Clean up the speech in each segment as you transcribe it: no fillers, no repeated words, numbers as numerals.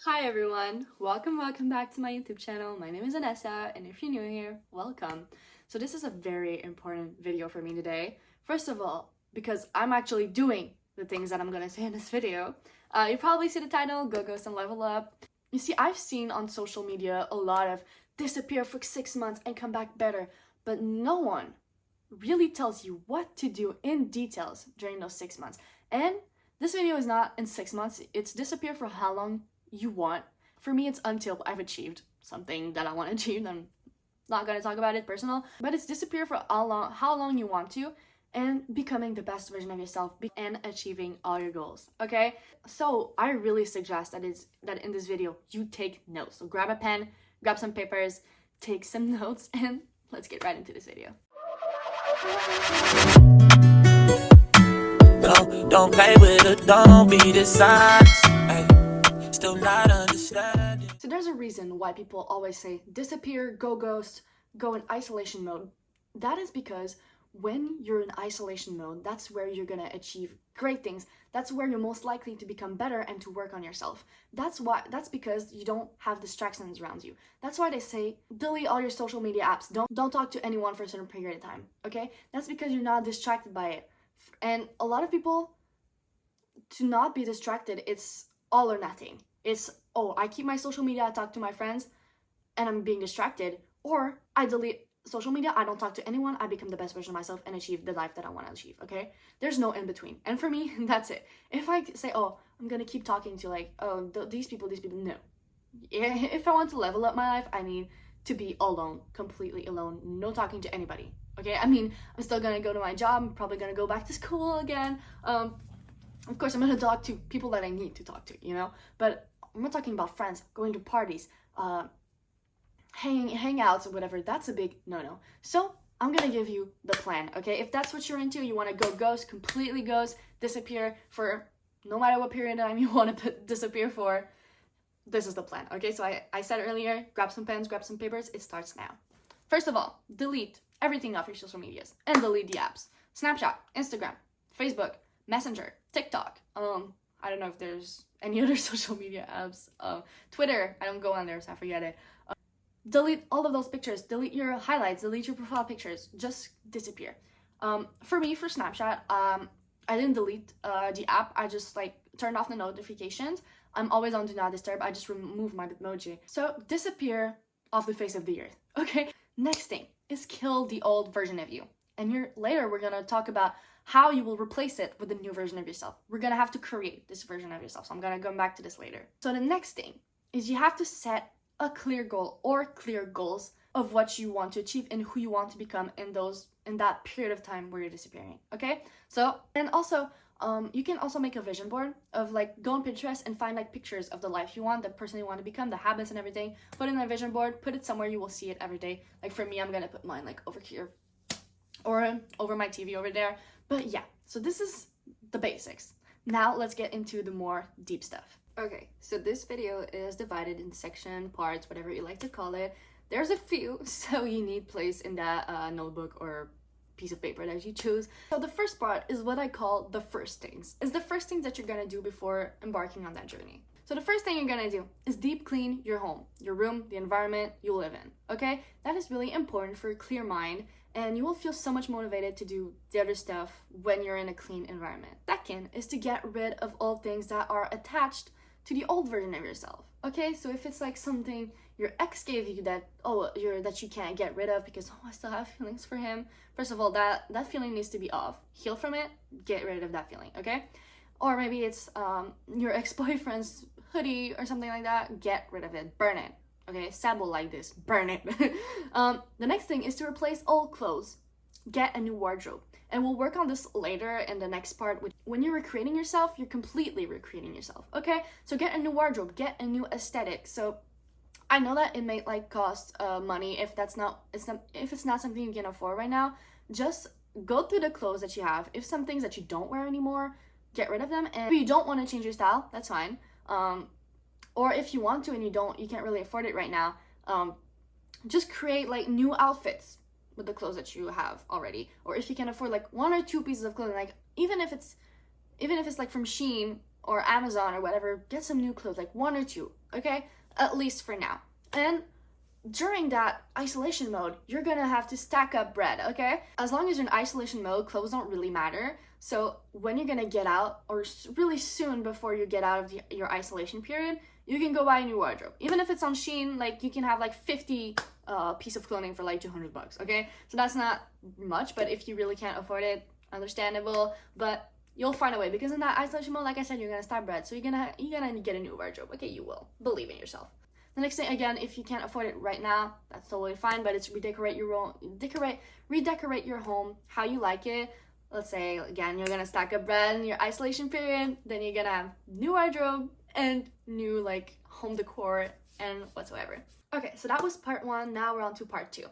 Hi everyone, welcome back to my YouTube channel. My name is Anessa, and if you're new here, welcome. So this is a very important video for me today. First of all, because I'm actually doing the things that I'm gonna say in this video. You probably see the title, Go Ghost and Level Up. You see, I've seen on social media a lot of disappear for 6 months and come back better, but no one really tells you what to do in details during those 6 months. And this video is not in 6 months, it's disappear for how long you want. For me, it's until I've achieved something that I want to achieve. I'm not gonna talk about it personal, but it's disappear for how long you want to, and becoming the best version of yourself and achieving all your goals. Okay, so I really suggest that in this video you take notes. So grab a pen, grab some papers, take some notes, and let's get right into this video. Don't play with it, don't be dishonest. Still not understanding. So there's a reason why people always say disappear, go ghost, go in isolation mode. That is because when you're in isolation mode, that's where you're gonna achieve great things. That's where you're most likely to become better and to work on yourself. That's because you don't have distractions around you. That's why they say delete all your social media apps. Don't talk to anyone for a certain period of time. Okay? That's because you're not distracted by it. And a lot of people, to not be distracted, it's all or nothing. It's, oh, I keep my social media, I talk to my friends, and I'm being distracted. Or I delete social media, I don't talk to anyone, I become the best version of myself and achieve the life that I want to achieve, okay? There's no in between. And for me, that's it. If I say, oh, I'm gonna keep talking to these people, no. If I want to level up my life, I need to be alone, completely alone, no talking to anybody, okay? I mean, I'm still gonna go to my job, I'm probably gonna go back to school again. Of course, I'm gonna talk to people that I need to talk to, but I'm not talking about friends, going to parties, hangouts or whatever. That's a big no-no. So I'm gonna give you the plan, okay? If that's what you're into, you wanna go ghost, completely ghost, disappear for no matter what period of time you wanna disappear for, this is the plan, okay? So I said earlier, grab some pens, grab some papers, it starts now. First of all, delete everything off your social medias and delete the apps. Snapchat, Instagram, Facebook, Messenger, TikTok. I don't know if there's any other social media apps. Twitter, I don't go on there, so I forget it. Delete all of those pictures. Delete your highlights. Delete your profile pictures. Just disappear. For me, for Snapchat, I didn't delete the app. I just turned off the notifications. I'm always on Do Not Disturb. I just remove my Bitmoji. So disappear off the face of the earth. Okay. Next thing is kill the old version of you. And later we're gonna talk about how you will replace it with a new version of yourself. We're gonna have to create this version of yourself. So I'm gonna come back to this later. So the next thing is you have to set a clear goal or clear goals of what you want to achieve and who you want to become in that period of time where you're disappearing. Okay? So, and also, you can also make a vision board of go on Pinterest and find pictures of the life you want, the person you want to become, the habits and everything. Put it in a vision board, put it somewhere you will see it every day. For me, I'm gonna put mine over here or over my TV over there. But yeah, so this is the basics. Now let's get into the more deep stuff. Okay, so this video is divided in section, parts, whatever you like to call it. There's a few, so you need place in that notebook or piece of paper that you choose. So the first part is what I call the first things. It's the first things that you're gonna do before embarking on that journey. So the first thing you're gonna do is deep clean your home, your room, the environment you live in, okay? That is really important for a clear mind, and you will feel so much motivated to do the other stuff when you're in a clean environment. Second is to get rid of all things that are attached to the old version of yourself, okay? So if it's something your ex gave you that you can't get rid of because, I still have feelings for him. First of all, that feeling needs to be off. Heal from it, get rid of that feeling, okay? Or maybe it's your ex-boyfriend's hoodie or something like that. Get rid of it, burn it. Okay, Sabo like this, burn it. The next thing is to replace old clothes. Get a new wardrobe. And we'll work on this later in the next part. When you're recreating yourself, you're completely recreating yourself, okay? So get a new wardrobe, get a new aesthetic. So I know that it may cost money if it's not something you can afford right now. Just go through the clothes that you have. If some things that you don't wear anymore, get rid of them. And if you don't want to change your style, that's fine. Or if you want to and you can't really afford it right now, just create new outfits with the clothes that you have already. Or if you can afford 1 or 2 pieces of clothing, even if it's from Shein or Amazon or whatever, get some new clothes, like 1 or 2, okay? At least for now. And during that isolation mode, you're gonna have to stack up bread, okay? As long as you're in isolation mode, clothes don't really matter. So when you're gonna get out, or really soon before you get out of your isolation period, you can go buy a new wardrobe. Even if it's on Shein, like you can have like 50 piece of clothing for like $200, okay? So that's not much, but if you really can't afford it, understandable, but you'll find a way, because in that isolation mode, like I said, you're gonna stack bread, so you're gonna get a new wardrobe, okay? You will. Believe in yourself. The next thing, again, if you can't afford it right now, that's totally fine, but it's redecorate your home how you like it. Let's say, again, you're gonna stack up bread in your isolation period, then you're gonna have new wardrobe and new like home decor and whatsoever. Okay, so that was part 1. Now we're on to part 2.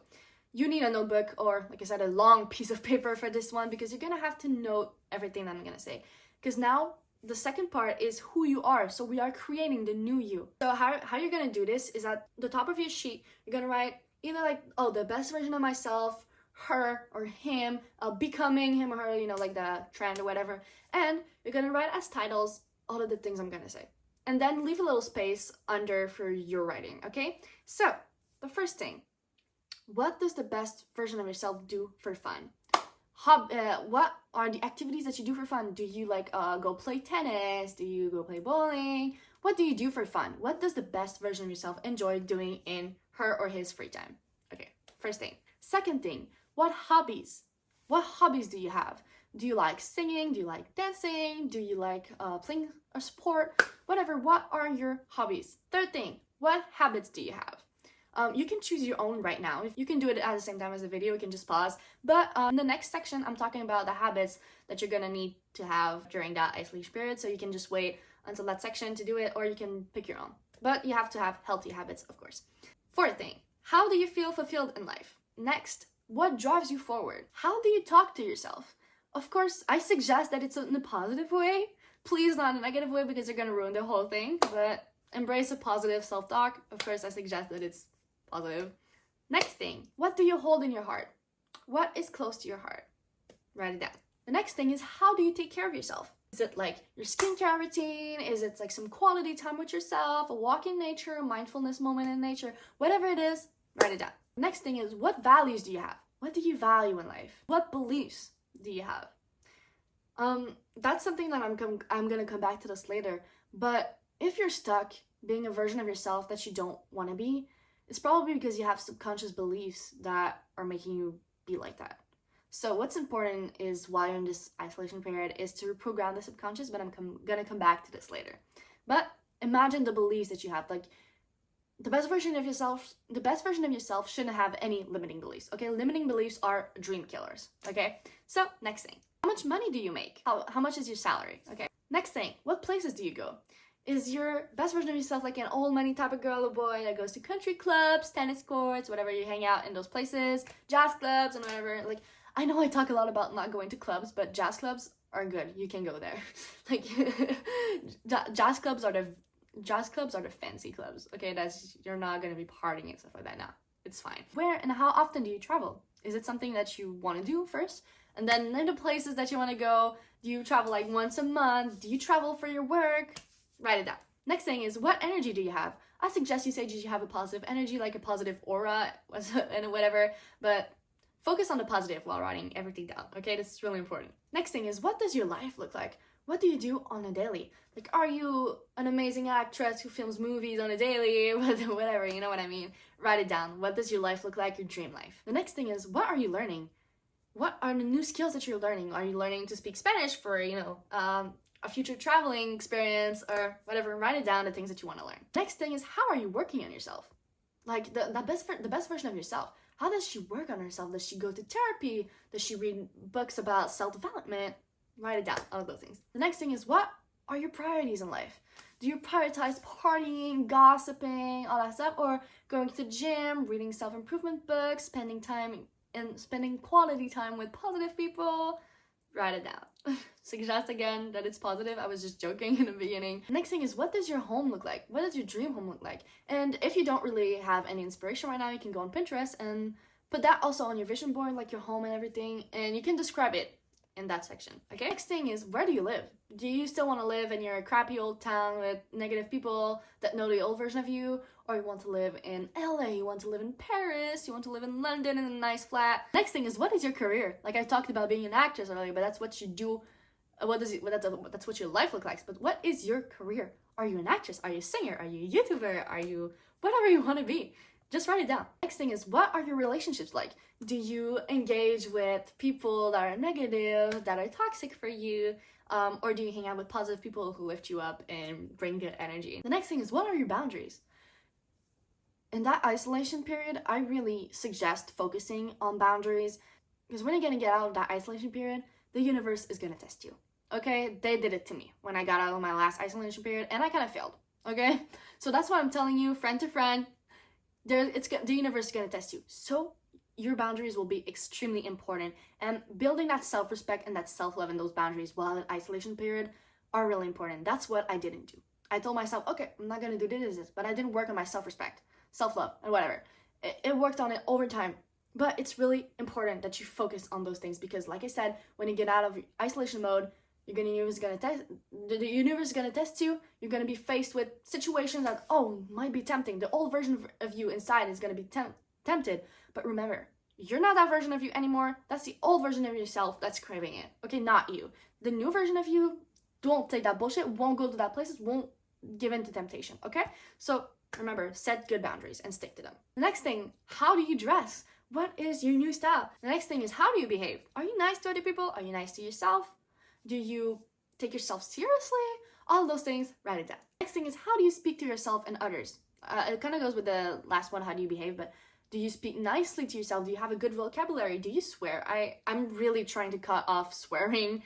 You need a notebook, or like I said, a long piece of paper for this one, because you're gonna have to note everything that I'm gonna say. Because now the second part is who you are. So we are creating the new you. So how you're gonna do this is at the top of your sheet, you're gonna write either like, oh, the best version of myself, her or him, becoming him or her, you know, like the trend or whatever. And you're gonna write as titles all of the things I'm gonna say. And then leave a little space under for your writing, okay? So the first thing, what does the best version of yourself do for fun? What are the activities that you do for fun? Do you like go play tennis? Do you go play bowling? What do you do for fun? What does the best version of yourself enjoy doing in her or his free time? Okay, first thing. Second thing, what hobbies? What hobbies do you have? Do you like singing? Do you like dancing? Do you like playing a sport? Whatever, what are your hobbies? Third thing, what habits do you have? You can choose your own right now. If you can do it at the same time as the video, you can just pause. But in the next section, I'm talking about the habits that you're gonna need to have during that isolation period. So you can just wait until that section to do it, or you can pick your own. But you have to have healthy habits, of course. Fourth thing, how do you feel fulfilled in life? Next, what drives you forward? How do you talk to yourself? Of course, I suggest that it's in a positive way. Please not in a negative way, because you're gonna ruin the whole thing. But embrace a positive self-talk. Of course, I suggest that it's positive. Next thing, what do you hold in your heart? What is close to your heart? Write it down. The next thing is, how do you take care of yourself? Is it like your skincare routine? Is it like some quality time with yourself, a walk in nature, a mindfulness moment in nature? Whatever it is, write it down. Next thing is, what values do you have? What do you value in life? What beliefs do you have? That's something that I'm gonna come back to this later. But if you're stuck being a version of yourself that you don't want to be, it's probably because you have subconscious beliefs that are making you be like that. So what's important is, while you're in this isolation period, is to reprogram the subconscious, but I'm gonna come back to this later. But imagine the beliefs that you have. Like, the best version of yourself shouldn't have any limiting beliefs, okay? Limiting beliefs are dream killers, okay? So next thing, how much money do you make? How much is your salary, okay? Next thing, what places do you go? Is your best version of yourself like an old money type of girl or boy that goes to country clubs, tennis courts, whatever, you hang out in those places, jazz clubs and whatever? Like, I know I talk a lot about not going to clubs, but jazz clubs are good. You can go there. Like, jazz clubs are the fancy clubs, okay? You're not gonna be partying and stuff like that. Now, it's fine. Where and how often do you travel? Is it something that you want to do first? And then in the places that you want to go, do you travel like once a month? Do you travel for your work? Write it down. Next thing is, what energy do you have? I suggest you say you have a positive energy, like a positive aura and whatever, but focus on the positive while writing everything down, okay? This is really important. Next thing is, what does your life look like? What do you do on a daily? Like, are you an amazing actress who films movies on a daily? Whatever, you know what I mean? Write it down. What does your life look like, your dream life? The next thing is, what are you learning? What are the new skills that you're learning? Are you learning to speak Spanish for, a future traveling experience or whatever? Write it down, the things that you want to learn. Next thing is, how are you working on yourself? Like, the best version of yourself. How does she work on herself? Does she go to therapy? Does she read books about self-development? Write it down, all of those things. The next thing is, what are your priorities in life? Do you prioritize partying, gossiping, all that stuff, or going to the gym, reading self-improvement books, spending quality time with positive people? Write it down. Suggest again that it's positive. I was just joking in the beginning. Next thing is, what does your home look like? What does your dream home look like? And if you don't really have any inspiration right now, you can go on Pinterest and put that also on your vision board, like your home and everything, and you can describe it in that section, okay? Next thing is, where do you live? Do you still want to live in your crappy old town with negative people that know the old version of you? Or you want to live in LA, you want to live in Paris, you want to live in London in a nice flat? Next thing is, what is your career? Like I talked about being an actress earlier, but that's what you do. That's what your life looks like. But what is your career? Are you an actress? Are you a singer? Are you a YouTuber? Are you whatever you want to be? Just write it down. Next thing is, what are your relationships like? Do you engage with people that are negative, that are toxic for you? Or do you hang out with positive people who lift you up and bring good energy? The next thing is, what are your boundaries? In that isolation period, I really suggest focusing on boundaries, because when you're gonna get out of that isolation period, the universe is gonna test you. Okay? They did it to me when I got out of my last isolation period, and I kind of failed. Okay? So that's what I'm telling you, friend to friend. The universe is gonna test you. So your boundaries will be extremely important, and building that self-respect and that self-love and those boundaries while in isolation period are really important. That's what I didn't do. I told myself, okay, I'm not gonna do this, but I didn't work on my self-respect, self-love, and whatever. It worked on it over time, but it's really important that you focus on those things, because like I said, when you get out of isolation mode, the universe is gonna test you. You're gonna be faced with situations that, might be tempting. The old version of you inside is gonna be tempted. But remember, you're not that version of you anymore. That's the old version of yourself that's craving it. Okay, not you. The new version of you won't take that bullshit, won't go to that places, won't give in to temptation. Okay? So remember, set good boundaries and stick to them. The next thing, how do you dress? What is your new style? The next thing is, how do you behave? Are you nice to other people? Are you nice to yourself? Do you take yourself seriously? All those things, write it down. Next thing is, how do you speak to yourself and others? It kind of goes with the last one, how do you behave, but do you speak nicely to yourself? Do you have a good vocabulary? Do you swear? I'm really trying to cut off swearing.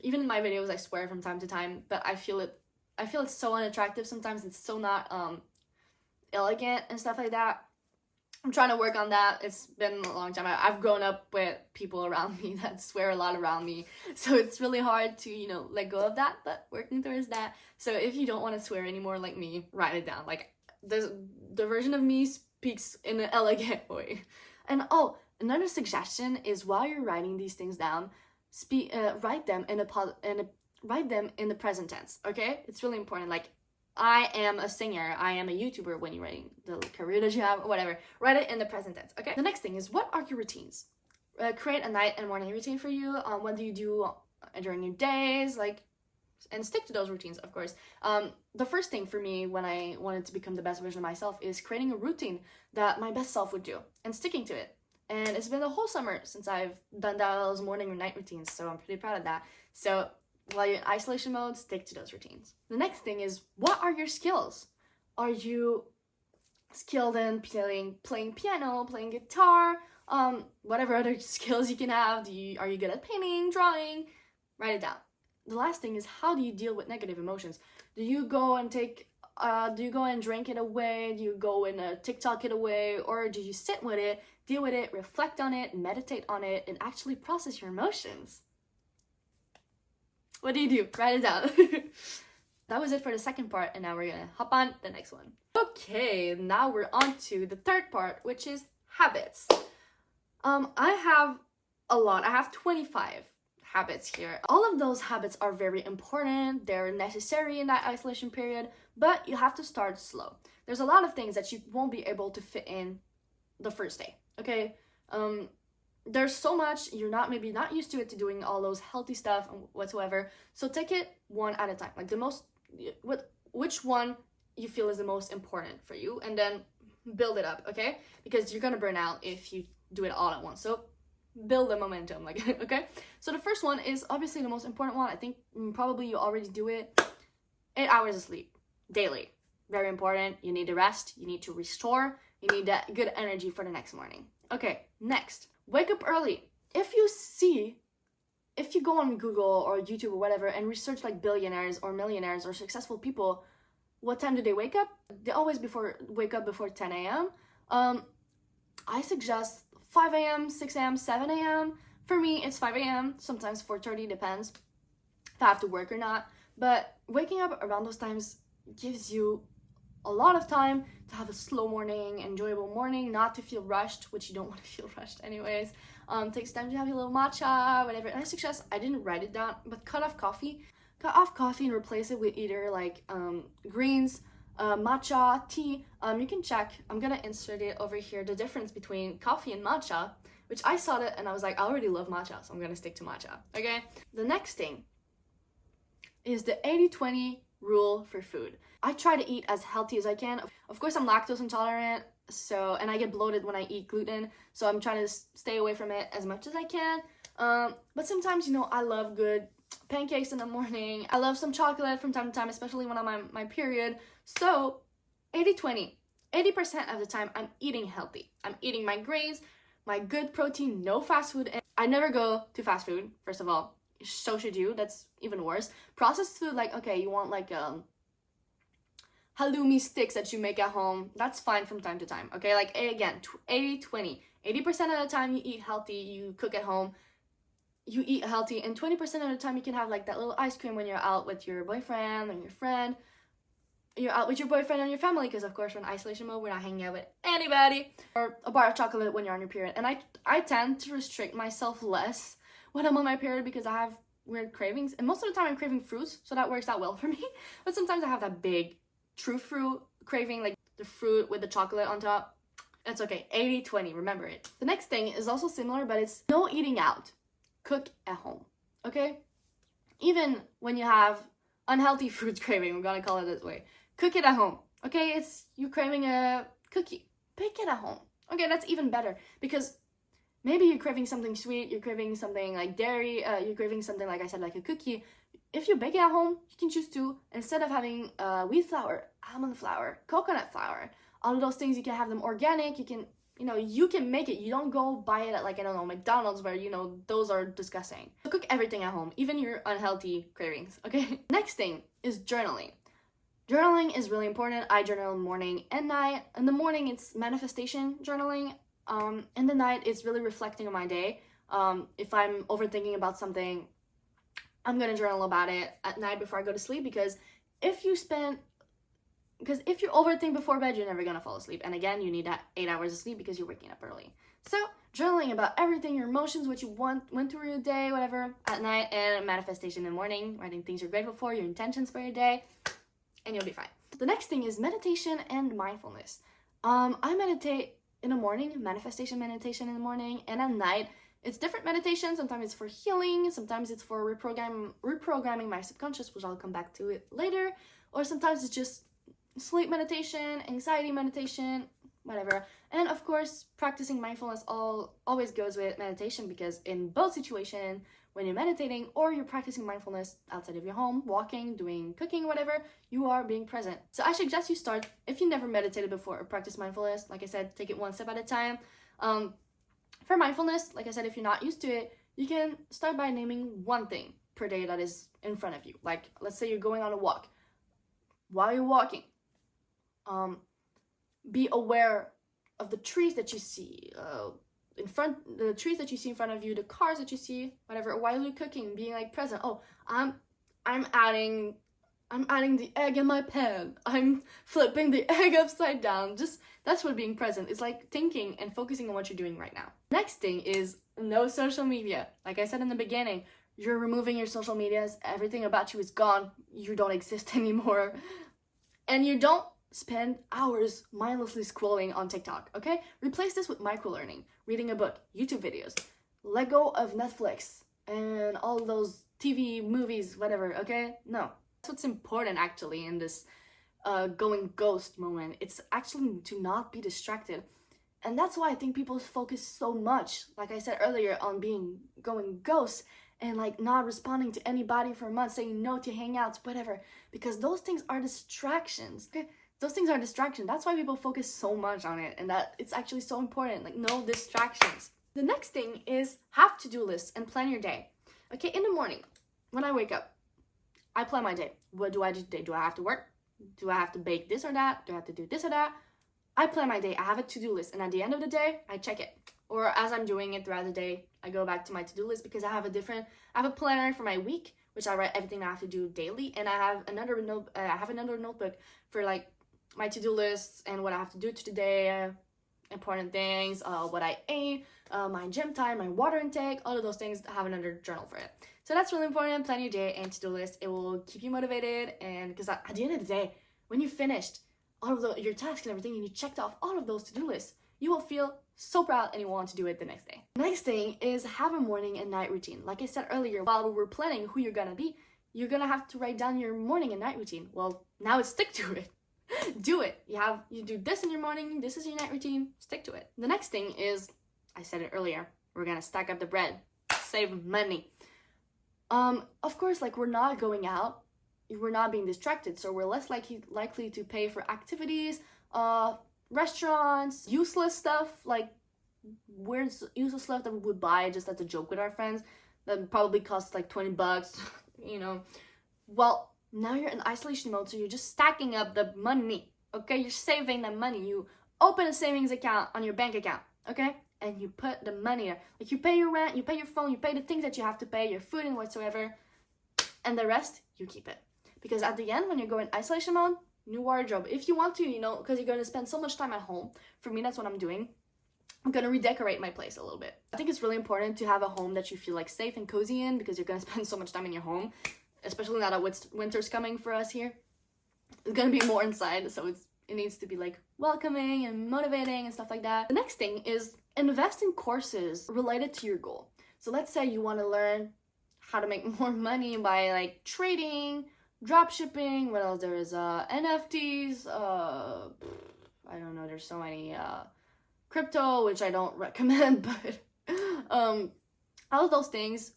Even in my videos, I swear from time to time, but I feel it's so unattractive sometimes. It's so not elegant and stuff like that. I'm trying to work on that. It's been a long time. I've grown up with people around me that swear a lot around me, so it's really hard to, let go of that, but working towards that. So if you don't want to swear anymore like me, write it down. Like, the version of me speaks in an elegant way. And another suggestion is, while you're writing these things down, write them in the present tense, okay? It's really important. Like, I am a singer, I am a YouTuber, when you're writing the career that you have, or whatever. Write it in the present tense, okay? The next thing is, what are your routines? Create a night and morning routine for you. What do you do during your days? And stick to those routines, of course. The first thing for me when I wanted to become the best version of myself is creating a routine that my best self would do and sticking to it. And it's been the whole summer since I've done those morning and night routines, so I'm pretty proud of that. So while you're in isolation mode, stick to those routines. The next thing is, what are your skills? Are you skilled in playing piano, playing guitar, whatever other skills you can have? Are you good at painting, drawing? Write it down. The last thing is, how do you deal with negative emotions? Do you go and drink it away? Do you go and TikTok it away? Or do you sit with it, deal with it, reflect on it, meditate on it, and actually process your emotions? What do you do? Write it down. That was it for the second part, and now we're gonna hop on the next one. Okay, now we're on to the third part, which is habits. I have a lot. I have 25 habits here. All of those habits are very important. They're necessary in that isolation period, but you have to start slow. There's a lot of things that you won't be able to fit in the first day, okay? There's so much, you're maybe not used to it, to doing all those healthy stuff whatsoever. So take it one at a time. Like which one you feel is the most important for you, and then build it up, okay? Because you're gonna burn out if you do it all at once. So build the momentum, okay? So the first one is obviously the most important one. I think probably you already do it. 8 hours of sleep daily. Very important. You need to rest. You need to restore. You need that good energy for the next morning. Okay, next. Wake up early. If you go on Google or YouTube or whatever and research billionaires or millionaires or successful people, what time do they wake up? They always wake up before 10 a.m. I suggest 5 a.m., 6 a.m., 7 a.m. For me, it's 5 a.m., sometimes 4:30, depends if I have to work or not. But waking up around those times gives you a lot of time to have a slow morning, enjoyable morning, not to feel rushed, which you don't want to feel rushed anyways. Takes time to have your little matcha, whatever. And I suggest, I didn't write it down, but cut off coffee and replace it with either like greens, matcha, tea. You can check, I'm gonna insert it over here, the difference between coffee and matcha, which I saw it and I was like, I already love matcha, so I'm gonna stick to matcha, okay? The next thing is the 80-20 rule for food. I try to eat as healthy as I can. Of course, I'm lactose intolerant, so, and I get bloated when I eat gluten, so I'm trying to stay away from it as much as I can. But sometimes, you know, I love good pancakes in the morning. I love some chocolate from time to time, especially when I'm on my period. So 80-20, 80% of the time I'm eating healthy. I'm eating my grains, my good protein, no fast food. And I never go to fast food, first of all. So should you. That's even worse. Processed food, like, okay, you want like halloumi sticks that you make at home, that's fine from time to time, okay? Like, again, 80-20. 80% of the time you eat healthy, you cook at home, you eat healthy, and 20% of the time you can have like that little ice cream when you're out with your boyfriend and your friend. You're out with your boyfriend and your family, because of course we're in isolation mode, we're not hanging out with anybody. Or a bar of chocolate when you're on your period. And I tend to restrict myself less when I'm on my period because I have weird cravings. And most of the time I'm craving fruits, so that works out well for me. But sometimes I have that big true fruit craving, like the fruit with the chocolate on top. It's okay. 80-20, remember it. The next thing is also similar, but it's no eating out. Cook at home, okay? Even when you have unhealthy fruit craving, we're gonna call it this way. Cook it at home, okay? It's you craving a cookie. Bake it at home. Okay, that's even better, because maybe you're craving something sweet, you're craving something like dairy, you're craving something, like I said, like a cookie. If you bake it at home, you can choose to, instead of having wheat flour, almond flour, coconut flour, all of those things, you can have them organic. You can, you know, you can make it. You don't go buy it at, like, I don't know, McDonald's, where, you know, those are disgusting. So cook everything at home, even your unhealthy cravings, okay? Next thing is journaling. Journaling is really important. I journal morning and night. In the morning, it's manifestation journaling. In the night, it's really reflecting on my day. If I'm overthinking about something, I'm gonna journal about it at night before I go to sleep, because if you overthink before bed, you're never gonna fall asleep. And again, you need that 8 hours of sleep because you're waking up early. So journaling about everything, your emotions, what you went through your day, whatever, at night, and manifestation in the morning, writing things you're grateful for, your intentions for your day, and you'll be fine. The next thing is meditation and mindfulness. I meditate in the morning, manifestation meditation in the morning, and at night. It's different meditation. Sometimes it's for healing, sometimes it's for reprogramming my subconscious, which I'll come back to it later, or sometimes it's just sleep meditation, anxiety meditation, whatever. And of course, practicing mindfulness always goes with meditation, because in both situations, when you're meditating or you're practicing mindfulness outside of your home, walking, doing cooking, whatever, you are being present. So I suggest you start, if you never meditated before or practice mindfulness, like I said, take it one step at a time. For mindfulness, like I said, if you're not used to it, you can start by naming one thing per day that is in front of you. Like, let's say you're going on a walk. While you're walking, be aware of the trees that you see the trees that you see in front of you, the cars that you see, whatever. While you're cooking, being like present. Oh, I'm adding the egg in my pan. I'm flipping the egg upside down. Just, that's what being present is like, thinking and focusing on what you're doing right now. Next thing is no social media. Like I said in the beginning, you're removing your social medias. Everything about you is gone. You don't exist anymore. And you don't spend hours mindlessly scrolling on TikTok, okay? Replace this with micro-learning, reading a book, YouTube videos. Let go of Netflix and all those TV, movies, whatever, okay? No. That's what's important, actually, in this going ghost moment. It's actually to not be distracted. And that's why I think people focus so much, like I said earlier, on going ghost and like not responding to anybody for months, saying no to hangouts, whatever, because those things are distractions, okay? Those things are distractions. That's why people focus so much on it, and that it's actually so important, like no distractions. The next thing is have to-do lists and plan your day. Okay, in the morning, when I wake up, I plan my day. What do I do today? Do I have to work? Do I have to bake this or that? Do I have to do this or that? I plan my day. I have a to-do list, and at the end of the day, I check it. Or as I'm doing it throughout the day, I go back to my to-do list, because I have a planner for my week, which I write everything I have to do daily, and I have another notebook for like my to-do lists and what I have to do today, important things, what I ate, my gym time, my water intake, all of those things. Have another journal for it. So that's really important. Plan your day and to-do list. It will keep you motivated, and because at the end of the day, when you finished all of your tasks and everything, and you checked off all of those to-do lists, you will feel so proud and you want to do it the next day. Next thing is have a morning and night routine. Like I said earlier, while we were planning who you're gonna be, you're gonna have to write down your morning and night routine. Well, now it's stick to it. Do it. You do this in your morning, this is your night routine, stick to it. The next thing is, I said it earlier, we're gonna stack up the bread, save money. Of course, like, we're not going out, we're not being distracted, so we're less likely to pay for activities, restaurants, useless stuff, like weird useless stuff that we would buy just as a joke with our friends that probably costs like $20, you know. Well, now you're in isolation mode, so you're just stacking up the money, okay? You're saving the money. You open a savings account on your bank account, okay? And you put the money there. Like, you pay your rent, you pay your phone, you pay the things that you have to pay, your food and whatsoever, and the rest, you keep it. Because at the end, when you go in isolation mode, new wardrobe. If you want to, you know, because you're going to spend so much time at home. For me, that's what I'm doing. I'm going to redecorate my place a little bit. I think it's really important to have a home that you feel like safe and cozy in, because you're going to spend so much time in your home, especially now that winter's coming for us here. It's going to be more inside, so it needs to be like welcoming and motivating and stuff like that. The next thing is invest in courses related to your goal. So let's say you want to learn how to make more money by like trading, drop shipping, what else there is, NFTs, I don't know, there's so many, crypto, which I don't recommend, but all of those things,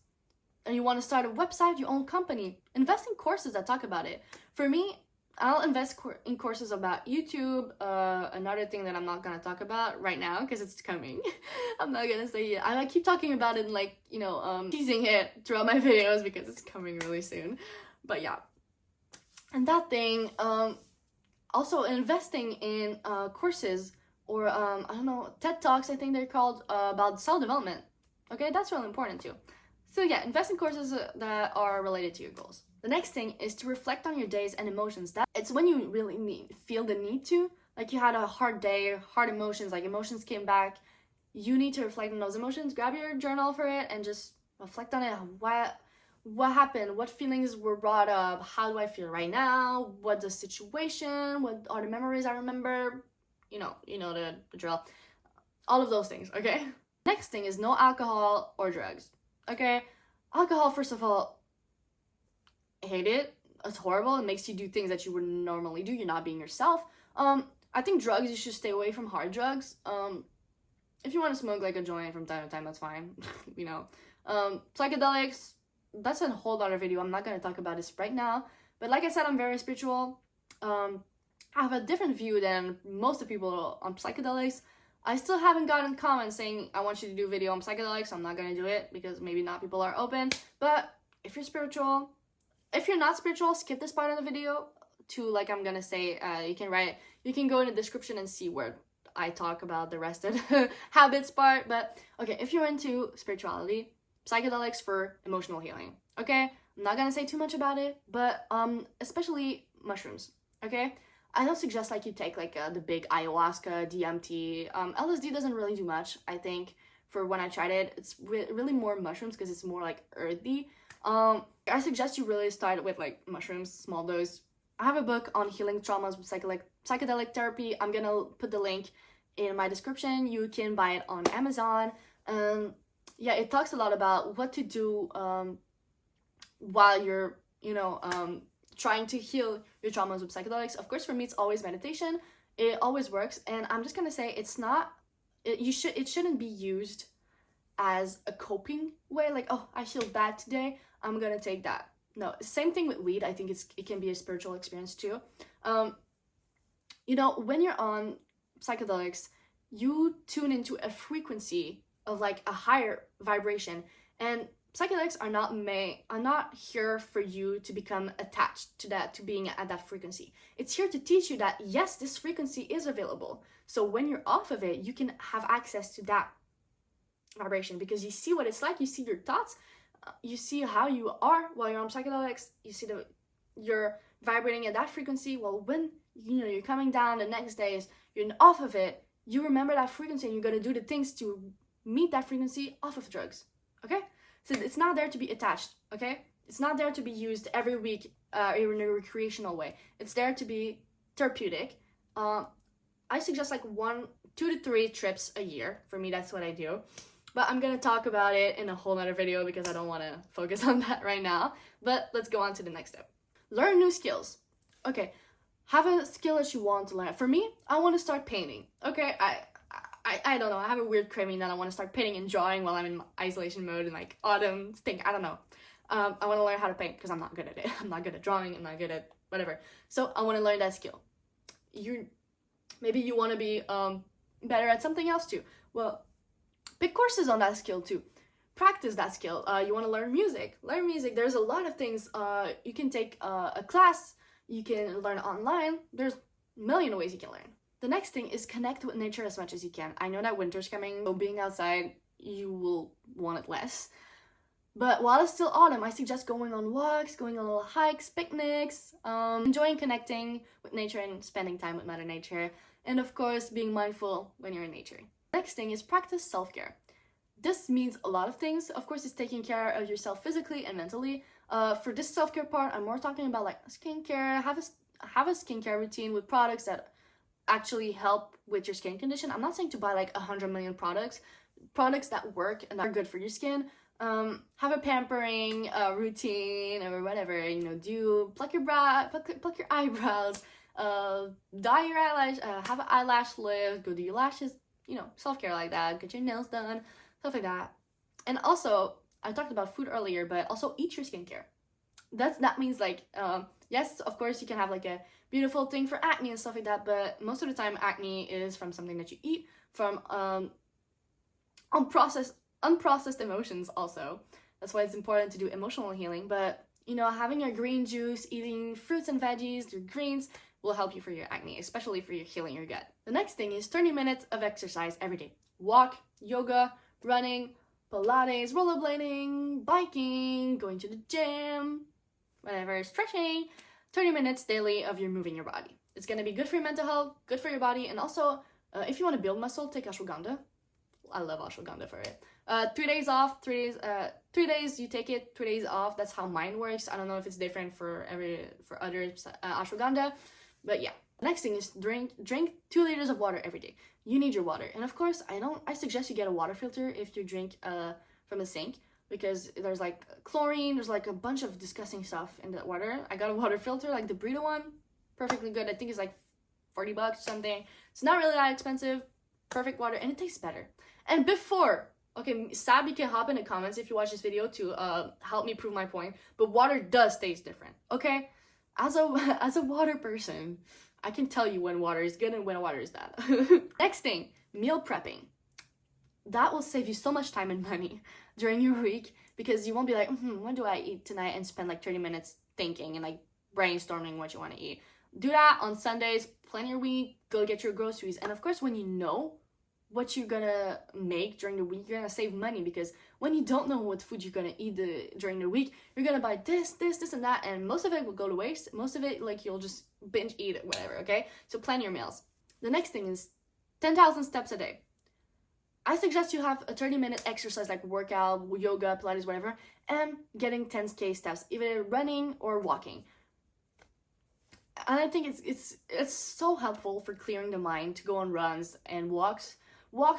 and you want to start a website, your own company, invest in courses that talk about it. For me, I'll invest in courses about YouTube. Another thing that I'm not gonna talk about right now because it's coming. I'm not gonna say it. I keep talking about it and, like, you know, teasing it throughout my videos because it's coming really soon. But yeah, and that thing. Also investing in courses or I don't know, TED Talks, I think they're called, about self-development. Okay, that's really important too. So yeah, invest in courses that are related to your goals. The next thing is to reflect on your days and emotions. That it's when you really feel the need to, like, you had a hard day, hard emotions, like emotions came back. You need to reflect on those emotions. Grab your journal for it and just reflect on it. What happened? What feelings were brought up? How do I feel right now? What's the situation? What are the memories I remember? You know the drill. All of those things, okay? Next thing is no alcohol or drugs, okay? Alcohol, first of all, I hate it. It's horrible. It makes you do things that you wouldn't normally do. You're not being yourself. I think drugs, you should stay away from hard drugs. If you want to smoke like a joint from time to time, that's fine. You know, psychedelics, that's a whole other video. I'm not going to talk about this right now. But like I said, I'm very spiritual. I have a different view than most of the people on psychedelics. I still haven't gotten comments saying, I want you to do a video on psychedelics. I'm not going to do it because maybe not people are open. But if you're spiritual, if you're not spiritual, skip this part of the video to, like I'm going to say, you can go in the description and see where I talk about the rest of the habits part. But okay, if you're into spirituality, psychedelics for emotional healing, okay? I'm not gonna say too much about it, but especially mushrooms, okay? I don't suggest like you take like the big ayahuasca, DMT. LSD doesn't really do much, I think. For when I tried it, it's really more mushrooms because it's more like earthy. I suggest you really start with like mushrooms, small dose. I have a book on healing traumas with psychedelic therapy. I'm gonna put the link in my description. You can buy it on Amazon. Yeah, it talks a lot about what to do while you're, trying to heal your traumas with psychedelics. Of course, for me, it's always meditation. It always works, and I'm just gonna say it shouldn't be used as a coping way. Like, oh, I feel bad today, I'm gonna take that. No, same thing with weed. I think it can be a spiritual experience too. When you're on psychedelics, you tune into a frequency of like a higher vibration, and psychedelics are not here for you to become attached to that, to being at that frequency. It's here to teach you that yes, this frequency is available. So when you're off of it, you can have access to that vibration because you see what it's like, you see your thoughts, you see how you are while you're on psychedelics, you see that you're vibrating at that frequency. Well, when you're coming down the next days, you're off of it, you remember that frequency and you're gonna do the things to meet that frequency off of drugs, okay? So it's not there to be attached, okay? It's not there to be used every week in a recreational way. It's there to be therapeutic. I suggest like 2 to 3 trips a year. For me, that's what I do. But I'm gonna talk about it in a whole nother video because I don't wanna focus on that right now. But let's go on to the next step. Learn new skills. Okay, have a skill that you want to learn. For me, I want to start painting. Okay, I don't know. I have a weird craving that I want to start painting and drawing while I'm in isolation mode and like autumn thing. I don't know. I want to learn how to paint because I'm not good at it. I'm not good at drawing. I'm not good at whatever. So I want to learn that skill. Maybe you want to be better at something else too. Well, pick courses on that skill too. Practice that skill. You want to learn music. Learn music. There's a lot of things. You can take a class. You can learn online. There's a million ways you can learn. The next thing is connect with nature as much as you can. I know that winter's coming, so being outside, you will want it less. But while it's still autumn, I suggest going on walks, going on little hikes, picnics, enjoying connecting with nature and spending time with Mother Nature, and of course, being mindful when you're in nature. Next thing is practice self-care. This means a lot of things. Of course, it's taking care of yourself physically and mentally. For this self-care part, I'm more talking about like skincare. Have a skincare routine with products that actually help with your skin condition. I'm not saying to buy like 100 million products that work and that are good for your skin. Have a pampering routine or whatever, you know, pluck your eyebrows, dye your eyelash, have an eyelash lift, go do your lashes, you know, self-care like that, get your nails done, stuff like that. And also, I talked about food earlier, but also eat your skincare. That means like, yes, of course you can have like a beautiful thing for acne and stuff like that, but most of the time acne is from something that you eat, from unprocessed emotions also. That's why it's important to do emotional healing. But you know, having your green juice, eating fruits and veggies, your greens will help you for your acne, especially for your healing your gut. The next thing is 30 minutes of exercise every day. Walk, yoga, running, Pilates, rollerblading, biking, going to the gym, whatever, stretching. 30 minutes daily of you moving your body. It's gonna be good for your mental health, good for your body, and also if you want to build muscle, take ashwagandha. I love ashwagandha for it. 3 days off, 3 days you take it, 3 days off. That's how mine works. I don't know if it's different for other ashwagandha, but yeah. Next thing is drink 2 liters of water every day. You need your water, and of course, I suggest you get a water filter if you drink from a sink, because there's like chlorine, there's like a bunch of disgusting stuff in that water. I got a water filter, like the Brita one, perfectly good. I think it's like $40 or something. It's not really that expensive, perfect water, and it tastes better. And before, okay, Sab, you can hop in the comments if you watch this video to help me prove my point, but water does taste different, okay? As a water person, I can tell you when water is good and when water is bad. Next thing, meal prepping. That will save you so much time and money during your week, because you won't be like, what do I eat tonight, and spend like 30 minutes thinking and like brainstorming what you want to eat. Do that on Sundays, plan your week, go get your groceries. And of course, when you know what you're gonna make during the week, you're gonna save money, because when you don't know what food you're gonna eat during the week, you're gonna buy this and that, and most of it will go to waste. Most of it, like, you'll just binge eat it, whatever, okay? So plan your meals. The next thing is 10,000 steps a day. I suggest you have a 30-minute exercise like workout, yoga, Pilates, whatever, and getting 10K steps, either running or walking. And I think it's so helpful for clearing the mind to go on runs and walks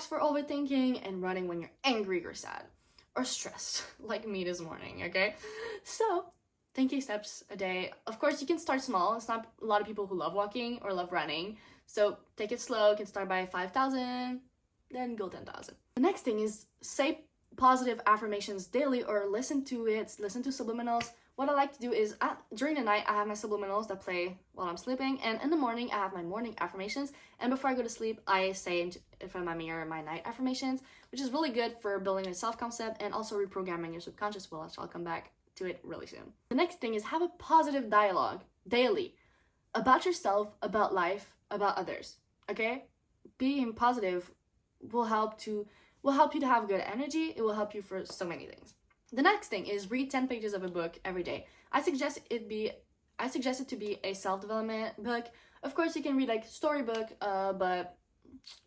for overthinking, and running when you're angry or sad or stressed, like me this morning, okay? So 10K steps a day. Of course, you can start small. It's not a lot of people who love walking or love running, so take it slow. You can start by 5,000, then go 10,000. The next thing is say positive affirmations daily, or listen to subliminals. What I like to do is during the night, I have my subliminals that play while I'm sleeping, and in the morning, I have my morning affirmations, and before I go to sleep, I say in front of my mirror my night affirmations, which is really good for building a self-concept and also reprogramming your subconscious, which I'll come back to it really soon. The next thing is have a positive dialogue daily about yourself, about life, about others, okay? Being positive will help you to have good energy. It will help you for so many things. The next thing is read 10 pages of a book every day. I suggest it to be a self-development book. Of course, you can read like storybook, but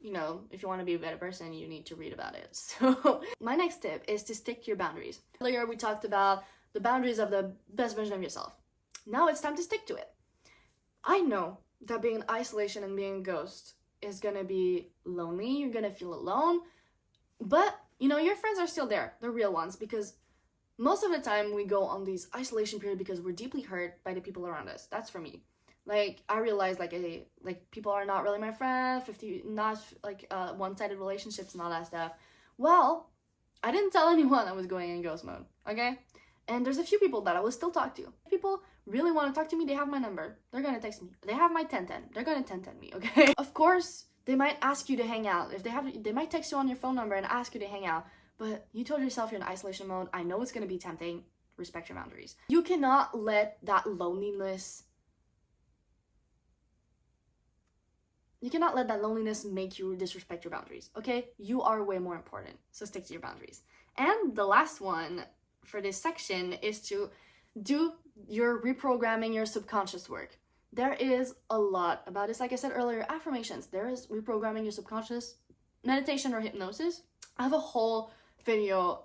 you know, if you want to be a better person, you need to read about it. So my next tip is to stick to your boundaries. Earlier we talked about the boundaries of the best version of yourself. Now it's time to stick to it. I know that being in isolation and being a ghost is gonna be lonely, you're gonna feel alone, but you know, your friends are still there, the real ones, because most of the time we go on these isolation period because we're deeply hurt by the people around us. That's for me. Like, I realized like people are not really my friend, not like one-sided relationships and all that stuff. Well, I didn't tell anyone I was going in ghost mode, okay? And there's a few people that I will still talk to. If people really want to talk to me, they have my number. They're gonna text me. They have my 1010. They're gonna 1010 me, okay? Of course, they might ask you to hang out. If they might text you on your phone number and ask you to hang out. But you told yourself you're in isolation mode. I know it's gonna be tempting. Respect your boundaries. You cannot let that loneliness make you disrespect your boundaries, okay? You are way more important, so stick to your boundaries. And the last one for this section is to do your reprogramming your subconscious work. There is a lot about this. Like I said earlier, affirmations. There is reprogramming your subconscious, meditation or hypnosis. I have a whole video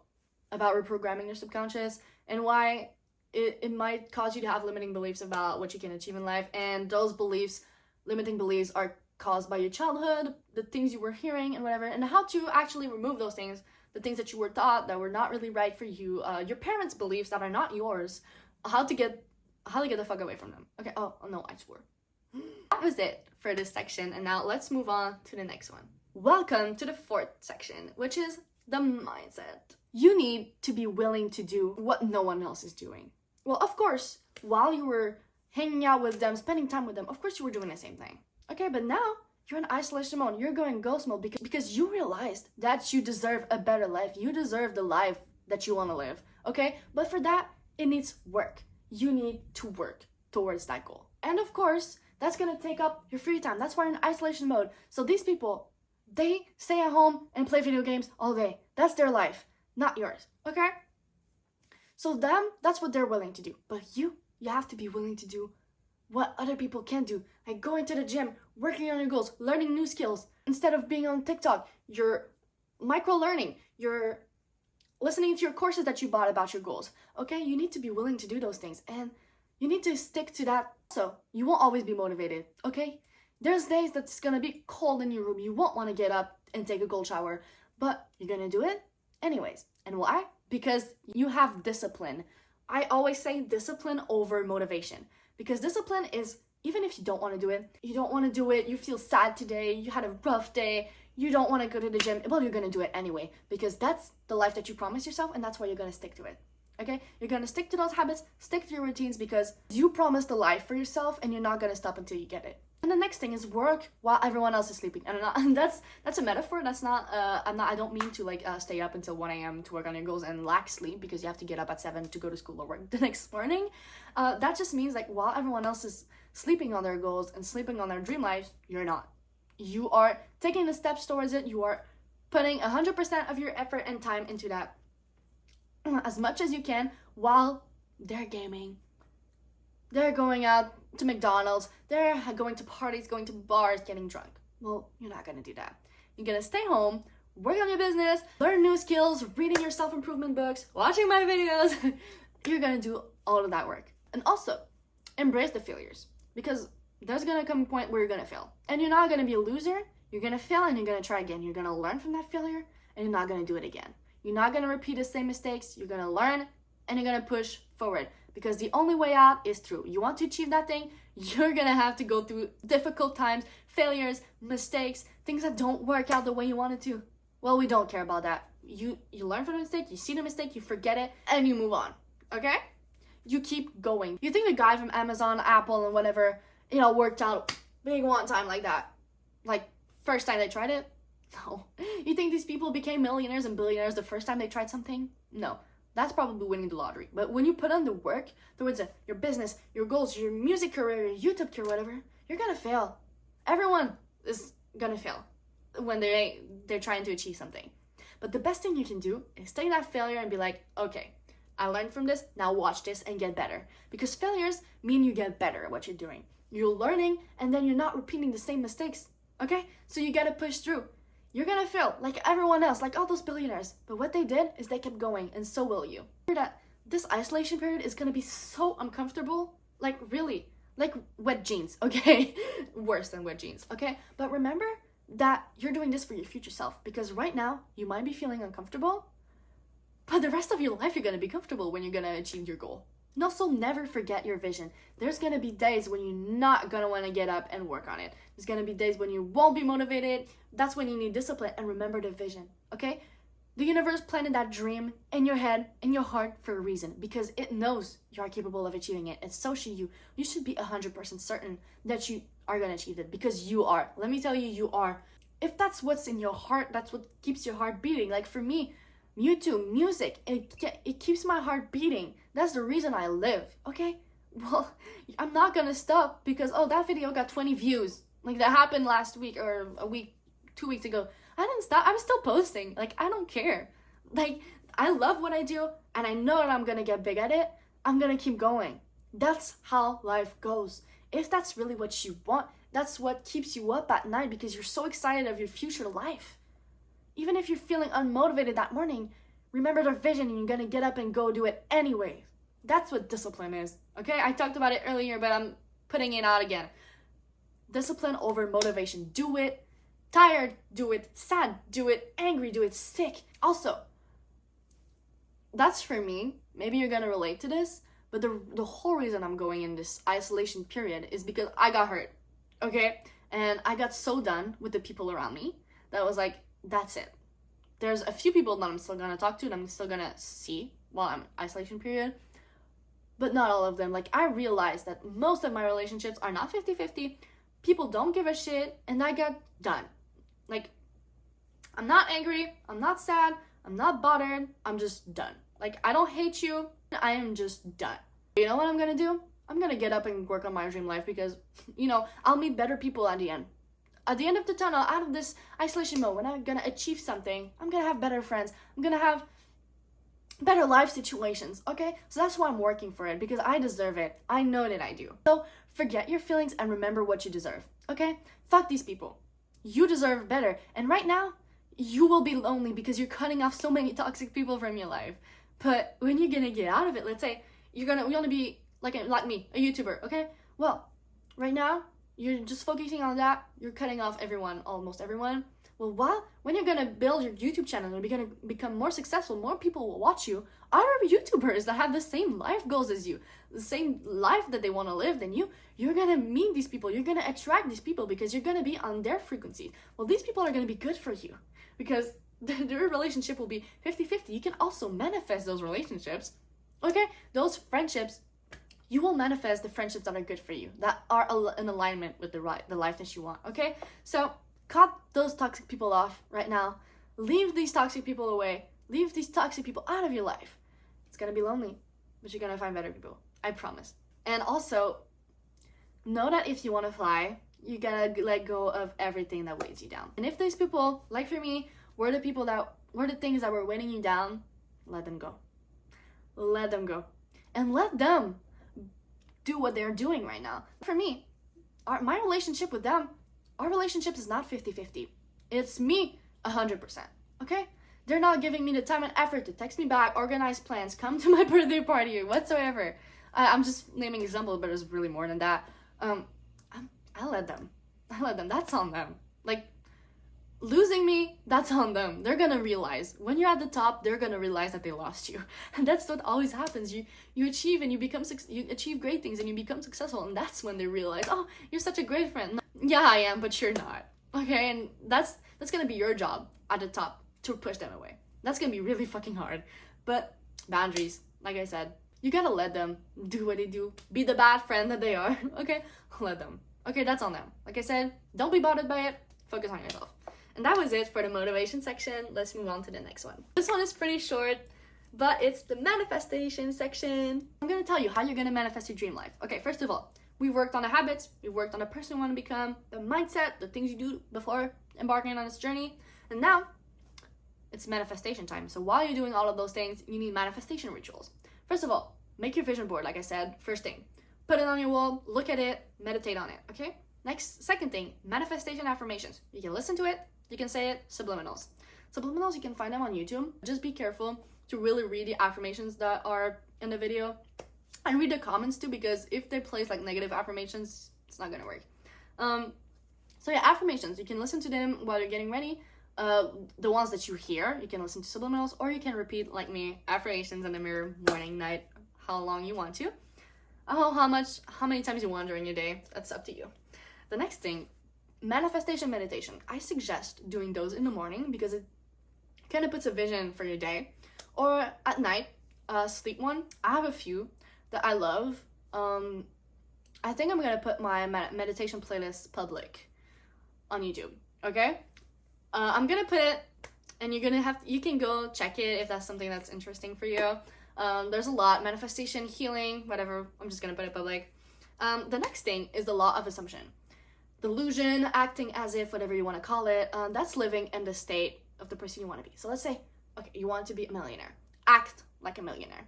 about reprogramming your subconscious and why it might cause you to have limiting beliefs about what you can achieve in life. And those beliefs, limiting beliefs, are caused by your childhood, the things you were hearing and whatever, and how to actually remove those things, the things that you were taught that were not really right for you, your parents' beliefs that are not yours, how to get the fuck away from them. Okay, oh no, I swore. That was it for this section, and now let's move on to the next one. Welcome to the fourth section, which is the mindset. You need to be willing to do what no one else is doing. Well, of course, while you were hanging out with them, spending time with them, of course you were doing the same thing. Okay, but now you're in isolation mode. You're going ghost mode because you realized that you deserve a better life. You deserve the life that you want to live. Okay, but for that, it needs work. You need to work towards that goal. And of course, that's gonna take up your free time. That's why you're in isolation mode. So these people, they stay at home and play video games all day. That's their life, not yours. Okay? So them, that's what they're willing to do. But you have to be willing to do what other people can do, like going to the gym, working on your goals, learning new skills. Instead of being on TikTok, you're micro-learning, you're listening to your courses that you bought about your goals. Okay, you need to be willing to do those things, and you need to stick to that. So you won't always be motivated, okay? There's days that's gonna be cold in your room, you won't want to get up and take a cold shower, but you're gonna do it anyways. And why? Because you have discipline. I always say discipline over motivation. Because discipline is, even if you don't want to do it, you feel sad today, you had a rough day, you don't want to go to the gym, well, you're going to do it anyway. Because that's the life that you promised yourself, and that's why you're going to stick to it. Okay? You're going to stick to those habits, stick to your routines, because you promised a life for yourself, and you're not going to stop until you get it. And the next thing is work while everyone else is sleeping. And that's a metaphor. That's not, I don't mean to stay up until 1 a.m. to work on your goals and lack sleep because you have to get up at 7 to go to school or work the next morning. That just means like while everyone else is sleeping on their goals and sleeping on their dream lives, you're not. You are taking the steps towards it. You are putting 100% of your effort and time into that as much as you can while they're gaming. They're going out to McDonald's, they're going to parties, going to bars, getting drunk. Well, you're not gonna do that. You're gonna stay home, work on your business, learn new skills, reading your self-improvement books, watching my videos. You're gonna do all of that work. And also, embrace the failures. Because there's gonna come a point where you're gonna fail. And you're not gonna be a loser, you're gonna fail and you're gonna try again. You're gonna learn from that failure and you're not gonna do it again. You're not gonna repeat the same mistakes, you're gonna learn and you're gonna push forward. Because the only way out is through. You want to achieve that thing, you're gonna have to go through difficult times, failures, mistakes, things that don't work out the way you wanted to. Well, we don't care about that. You learn from the mistake, you see the mistake, you forget it, and you move on, okay? You keep going. You think the guy from Amazon, Apple, and whatever, worked out big one time like that? Like, first time they tried it? No. You think these people became millionaires and billionaires the first time they tried something? No. That's probably winning the lottery. But when you put on the work towards your business, your goals, your music career, your YouTube career, whatever, you're gonna fail. Everyone is gonna fail when they're trying to achieve something. But the best thing you can do is take that failure and be like, okay, I learned from this, now watch this and get better. Because failures mean you get better at what you're doing. You're learning and then you're not repeating the same mistakes Okay? So you gotta push through. You're gonna fail like everyone else, like all those billionaires. But what they did is they kept going, and so will you. That this isolation period is gonna be so uncomfortable, like really, like wet jeans, okay? Worse than wet jeans, okay? But remember that you're doing this for your future self, because right now you might be feeling uncomfortable, but the rest of your life you're gonna be comfortable when you're gonna achieve your goal. And also, never forget your vision. There's gonna be days when you're not gonna wanna get up and work on it. There's gonna be days when you won't be motivated. That's when you need discipline, and remember the vision, okay? The universe planted that dream in your head, in your heart, for a reason, because it knows you are capable of achieving it, and so should you. You should be 100% certain that you are gonna achieve it, because you are. Let me tell you, you are. If that's what's in your heart, that's what keeps your heart beating. Like for me, YouTube, music, it keeps my heart beating. That's the reason I live, okay? Well, I'm not gonna stop because, oh, that video got 20 views. Like that happened last week or a week, 2 weeks ago. I didn't stop. I'm still posting. Like, I don't care. Like, I love what I do, and I know that I'm gonna get big at it. I'm gonna keep going. That's how life goes. If that's really what you want, that's what keeps you up at night, because you're so excited of your future life. Even if you're feeling unmotivated that morning, remember the vision and you're gonna get up and go do it anyway. That's what discipline is, okay? I talked about it earlier, but I'm putting it out again. Discipline over motivation. Do it tired, do it sad, do it angry, do it sick. Also, that's for me. Maybe you're gonna relate to this, but the whole reason I'm going in this isolation period is because I got hurt, okay? And I got so done with the people around me that was like, that's it. There's a few people that I'm still gonna talk to and I'm still gonna see while I'm in isolation period, but not all of them. Like, I realized that most of my relationships are not 50-50. People don't give a shit, and I got done. Like, I'm not angry, I'm not sad, I'm not bothered, I'm just done. Like, I don't hate you, I am just done. You know what I'm gonna do? I'm gonna get up and work on my dream life, because, you know, I'll meet better people at the end. At the end of the tunnel, out of this isolation mode, when I'm gonna achieve something, I'm gonna have better friends, I'm gonna have better life situations, okay? So that's why I'm working for it, because I deserve it. I know that I do. So forget your feelings and remember what you deserve, okay? Fuck these people. You deserve better. And right now, you will be lonely because you're cutting off so many toxic people from your life. But when you're gonna get out of it, let's say we wanna be like me, a YouTuber, okay? Well, right now, you're just focusing on that. You're cutting off everyone, almost everyone. Well, when you're gonna build your YouTube channel and you're gonna become more successful, more people will watch you, other YouTubers that have the same life goals as you, the same life that they want to live than you're gonna meet these people, you're gonna attract these people because you're gonna be on their frequency. Well, these people are gonna be good for you because their relationship will be 50-50. You can also manifest those relationships, okay? Those friendships, you will manifest the friendships that are good for you, that are in alignment with the life that you want, okay? So cut those toxic people off right now. Leave these toxic people away. Leave these toxic people out of your life. It's gonna be lonely, but you're gonna find better people. I promise. And also, know that if you want to fly, you gotta let go of everything that weighs you down. And if these people, like for me, were the things that were weighing you down, let them go. Let them go. And let them do what they're doing right now. For me, my relationship with them, our relationship is not 50-50. It's me 100%, okay? They're not giving me the time and effort to text me back, organize plans, come to my birthday party, or whatsoever. I'm just naming examples, but there's really more than that. I let them. That's on them. Like, losing me, that's on them. They're gonna realize. When you're at the top, they're gonna realize that they lost you. And that's what always happens. You achieve and you achieve great things and you become successful, and that's when they realize, oh, you're such a great friend. Yeah, I am, but you're not. Okay, and that's gonna be your job at the top, to push them away. That's gonna be really fucking hard. But boundaries, like I said, you gotta let them do what they do. Be the bad friend that they are, okay? Let them. Okay, that's on them. Like I said, don't be bothered by it. Focus on yourself. And that was it for the motivation section. Let's move on to the next one. This one is pretty short, but it's the manifestation section. I'm gonna tell you how you're gonna manifest your dream life. Okay, first of all, we worked on the habits, we worked on the person you want to become, the mindset, the things you do before embarking on this journey, and now it's manifestation time. So while you're doing all of those things, you need manifestation rituals. First of all, make your vision board, like I said, first thing. Put it on your wall, look at it, meditate on it, okay? Second thing, manifestation affirmations. You can listen to it, you can say it, subliminals. Subliminals, you can find them on YouTube. Just be careful to really read the affirmations that are in the video and read the comments too, because if they place like negative affirmations, it's not gonna work. So yeah, affirmations, you can listen to them while you're getting ready. The ones that you hear, you can listen to subliminals, or you can repeat, like me, affirmations in the mirror, morning, night, how long you want to. How many times you want during your day, that's up to you. The next thing, manifestation meditation. I suggest doing those in the morning because it kind of puts a vision for your day. Or at night, sleep one. I have a few that I love. I think I'm gonna put my meditation playlist public on YouTube, okay? I'm gonna put it, and you can go check it if that's something that's interesting for you. There's a lot, manifestation, healing, whatever. I'm just gonna put it public. The next thing is the law of assumption. Delusion, acting as if, whatever you want to call it, that's living in the state of the person you want to be. So let's say, okay, you want to be a millionaire. Act like a millionaire.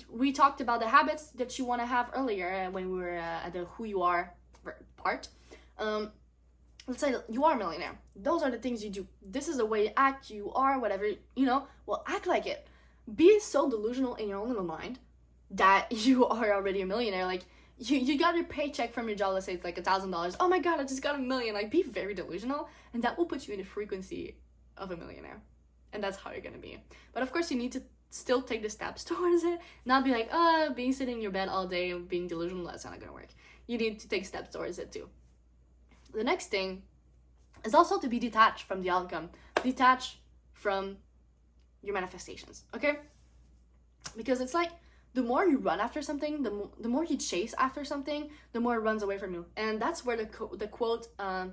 We talked about the habits that you want to have earlier when we were at the who you are part. Let's say you are a millionaire. Those are the things you do. This is the way you act, you are, whatever, well, act like it. Be so delusional in your own little mind that you are already a millionaire. Like, you got your paycheck from your job, let's say it's like $1,000. Oh my god, I just got $1 million. Like, be very delusional, and that will put you in the frequency of a millionaire. And that's how you're gonna be. But of course, you need to still take the steps towards it. Not be like, being sitting in your bed all day and being delusional, that's not gonna work. You need to take steps towards it too. The next thing is also to be detached from the outcome. Detach from your manifestations, okay? Because it's like, the more you run after something, the more you chase after something, the more it runs away from you. And that's where the quote, I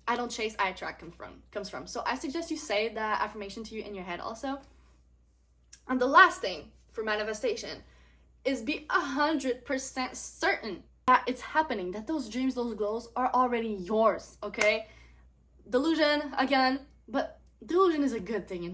don't chase, I attract comes from. So I suggest you say that affirmation to you in your head also. And the last thing for manifestation is be 100% certain that it's happening, that those dreams, those goals are already yours, okay? Delusion, again, but delusion is a good thing in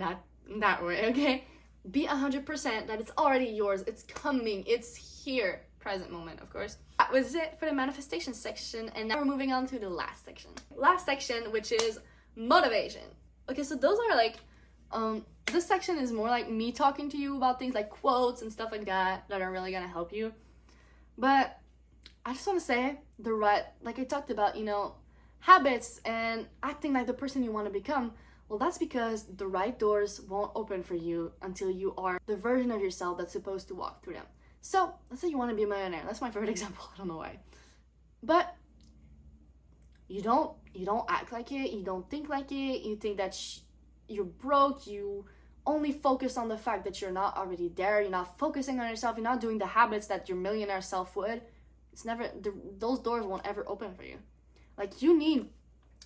that way, okay? Be 100% that it's already yours, it's coming, it's here, present moment, of course. That was it for the manifestation section, and now we're moving on to the last section. Last section, which is motivation. Okay, so those are like, this section is more like me talking to you about things like quotes and stuff like that are really gonna help you. But I just want to say, like I talked about, habits and acting like the person you want to become. Well, that's because the right doors won't open for you until you are the version of yourself that's supposed to walk through them. So, let's say you want to be a millionaire. That's my favorite example. I don't know why. But you don't act like it. You don't think like it. You think that you're broke. You only focus on the fact that you're not already there. You're not focusing on yourself. You're not doing the habits that your millionaire self would. Those doors won't ever open for you. Like, you need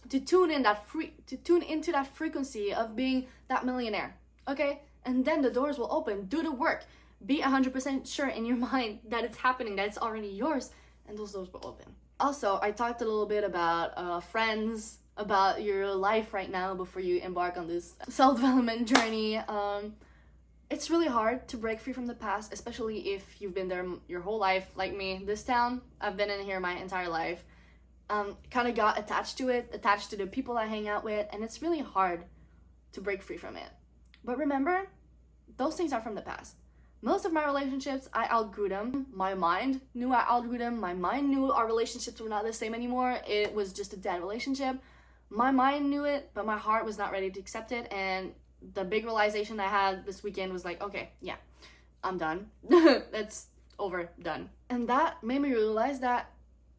to tune into that frequency of being that millionaire, okay? And then the doors will open. Do the work. Be 100% sure in your mind that it's happening, that it's already yours, and those doors will open. Also, I talked a little bit about friends, about your life right now before you embark on this self-development journey. It's really hard to break free from the past, especially if you've been there your whole life, like me. This town, I've been in here my entire life. Kind of got attached to the people I hang out with, and it's really hard to break free from it. But remember, those things are from the past. Most of my relationships, I outgrew them. My mind knew I outgrew them. My mind knew our relationships were not the same anymore. It was just a dead relationship. My mind knew it, but my heart was not ready to accept it. And the big realization I had this weekend was like, okay, yeah, I'm done. That's over, done. And that made me realize that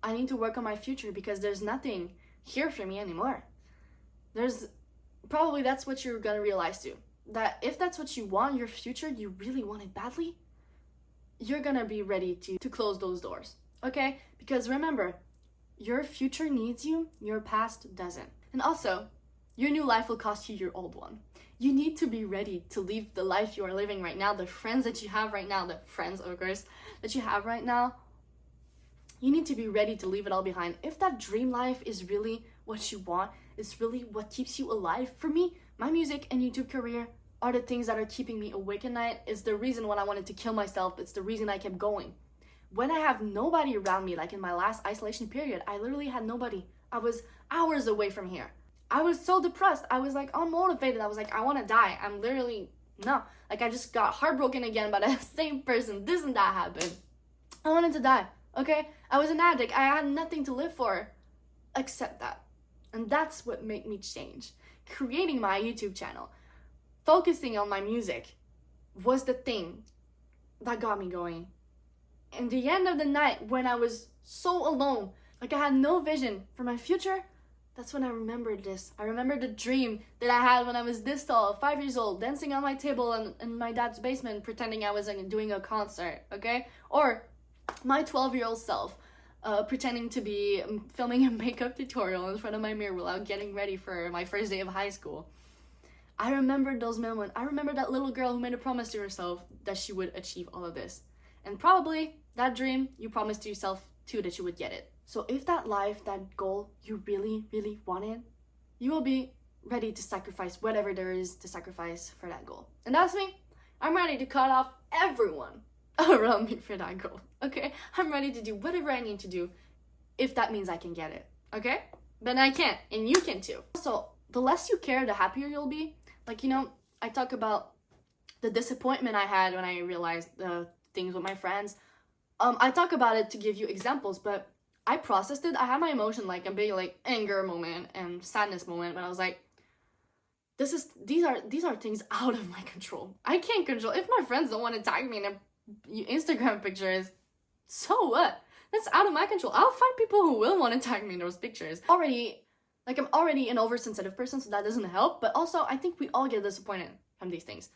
I need to work on my future because there's nothing here for me anymore. That's what you're gonna realize too. That if that's what you want, your future, you really want it badly, you're gonna be ready to close those doors, okay? Because remember, your future needs you, your past doesn't. And also, your new life will cost you your old one. You need to be ready to leave the life you are living right now, the friends that you have right now, the friends, of course, that you have right now. You need to be ready to leave it all behind. If that dream life is really what you want, it's really what keeps you alive. For me, my music and YouTube career are the things that are keeping me awake at night. It's the reason when I wanted to kill myself. It's the reason I kept going. when I have nobody around me, like in my last isolation period, I literally had nobody. I was hours away from here. I was so depressed. I was like unmotivated. I was like, I want to die. I'm literally, no. Like I just got heartbroken again by the same person. This and that happened. I wanted to die, okay? I was an addict. I had nothing to live for except that. And that's what made me change. Creating my YouTube channel, focusing on my music was the thing that got me going. In the end of the night, when I was so alone, like I had no vision for my future, that's when I remembered this. I remembered the dream that I had when I was this tall, 5 years old, dancing on my table in my dad's basement, pretending I was doing a concert, okay? Or my 12-year-old self, pretending to be filming a makeup tutorial in front of my mirror while getting ready for my first day of high school. I remembered those moments. I remember that little girl who made a promise to herself that she would achieve all of this. And probably that dream, you promised to yourself too that you would get it. So if that life, that goal you really, really wanted, you will be ready to sacrifice whatever there is to sacrifice for that goal. And that's me. I'm ready to cut off everyone around me for that goal, okay? I'm ready to do whatever I need to do if that means I can get it, okay? But I can, and you can too. So the less you care, the happier you'll be. Like, you know, I talk about the disappointment I had when I realized the things with my friends. I talk about it to give you examples, but I processed it. I had my emotion, like a big like anger moment and sadness moment when I was like, these are things out of my control. I can't control. If my friends don't want to tag me in their Instagram pictures, so what? That's out of my control. I'll find people who will want to tag me in those pictures. I'm already an oversensitive person, so that doesn't help. But also, I think we all get disappointed from these things.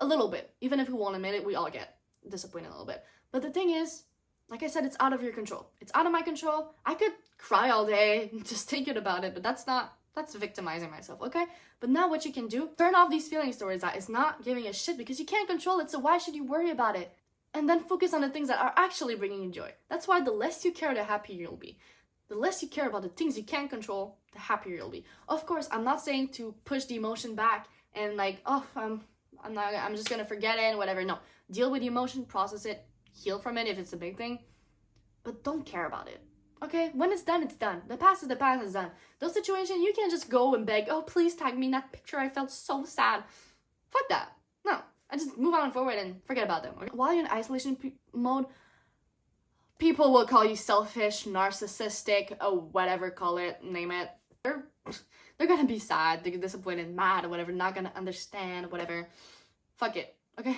A little bit. Even if we won't admit it, we all get disappointed a little bit. But the thing is, like I said, it's out of your control. It's out of my control. I could cry all day, just thinking about it, but that's victimizing myself, okay? But now what you can do, turn off these feelings towards that. It's not giving a shit because you can't control it, so why should you worry about it? And then focus on the things that are actually bringing you joy. That's why the less you care, the happier you'll be. The less you care about the things you can't control, the happier you'll be. Of course, I'm not saying to push the emotion back and like, oh, I'm just gonna forget it and whatever. No, deal with the emotion, process it, heal from it if it's a big thing, but don't care about it. Okay, when it's done, it's done. The past is the past, it's done. Those situations, you can't just go and beg, oh, please tag me in that picture. I felt so sad. Fuck that. No, I just move on forward and forget about them. Okay? While you're in isolation mode, people will call you selfish, narcissistic, whatever, call it, name it. They're gonna be sad, they're disappointed, mad, or whatever, not gonna understand, whatever. Fuck it, okay?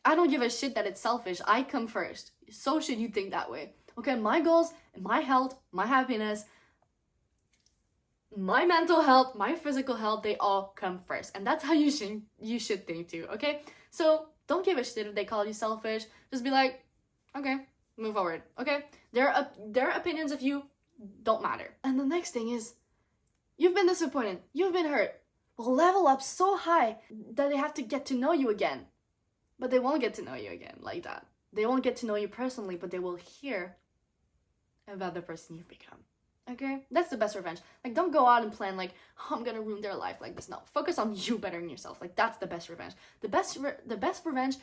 I don't give a shit that it's selfish. I come first. So should you think that way. Okay, my goals, my health, my happiness, my mental health, my physical health, they all come first. And that's how you should think too, okay? So don't give a shit if they call you selfish. Just be like, okay, move forward, okay? Their opinions of you don't matter. And the next thing is, you've been disappointed, you've been hurt. Well, level up so high that they have to get to know you again. But they won't get to know you again like that. They won't get to know you personally, but they will hear about the person you've become. Okay? That's the best revenge. Like, don't go out and plan like, oh, I'm gonna ruin their life like this. No, focus on you bettering yourself. Like, that's the best revenge. The best revenge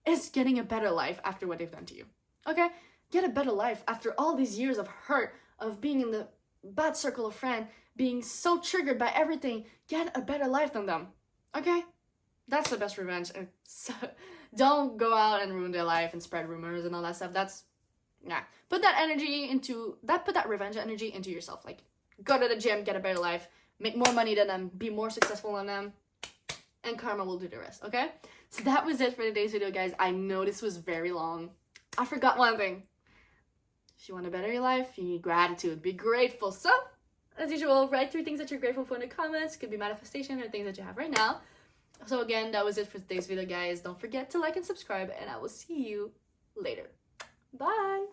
is getting a better life after what they've done to you. Okay? Get a better life after all these years of hurt, of being in the bad circle of friends, being so triggered by everything. Get a better life than them. Okay? That's the best revenge. So, don't go out and ruin their life and spread rumors and all that stuff. That's, nah. Put that revenge energy into yourself. Like, go to the gym, get a better life, make more money than them, be more successful than them, and karma will do the rest, okay? So that was it for today's video, guys. I know this was very long. I forgot one thing. If you want to better your life, you need gratitude. Be grateful. So, as usual, write 3 things that you're grateful for in the comments. It could be manifestation or things that you have right now. So again, that was it for today's video, guys. Don't forget to like and subscribe, and I will see you later. Bye!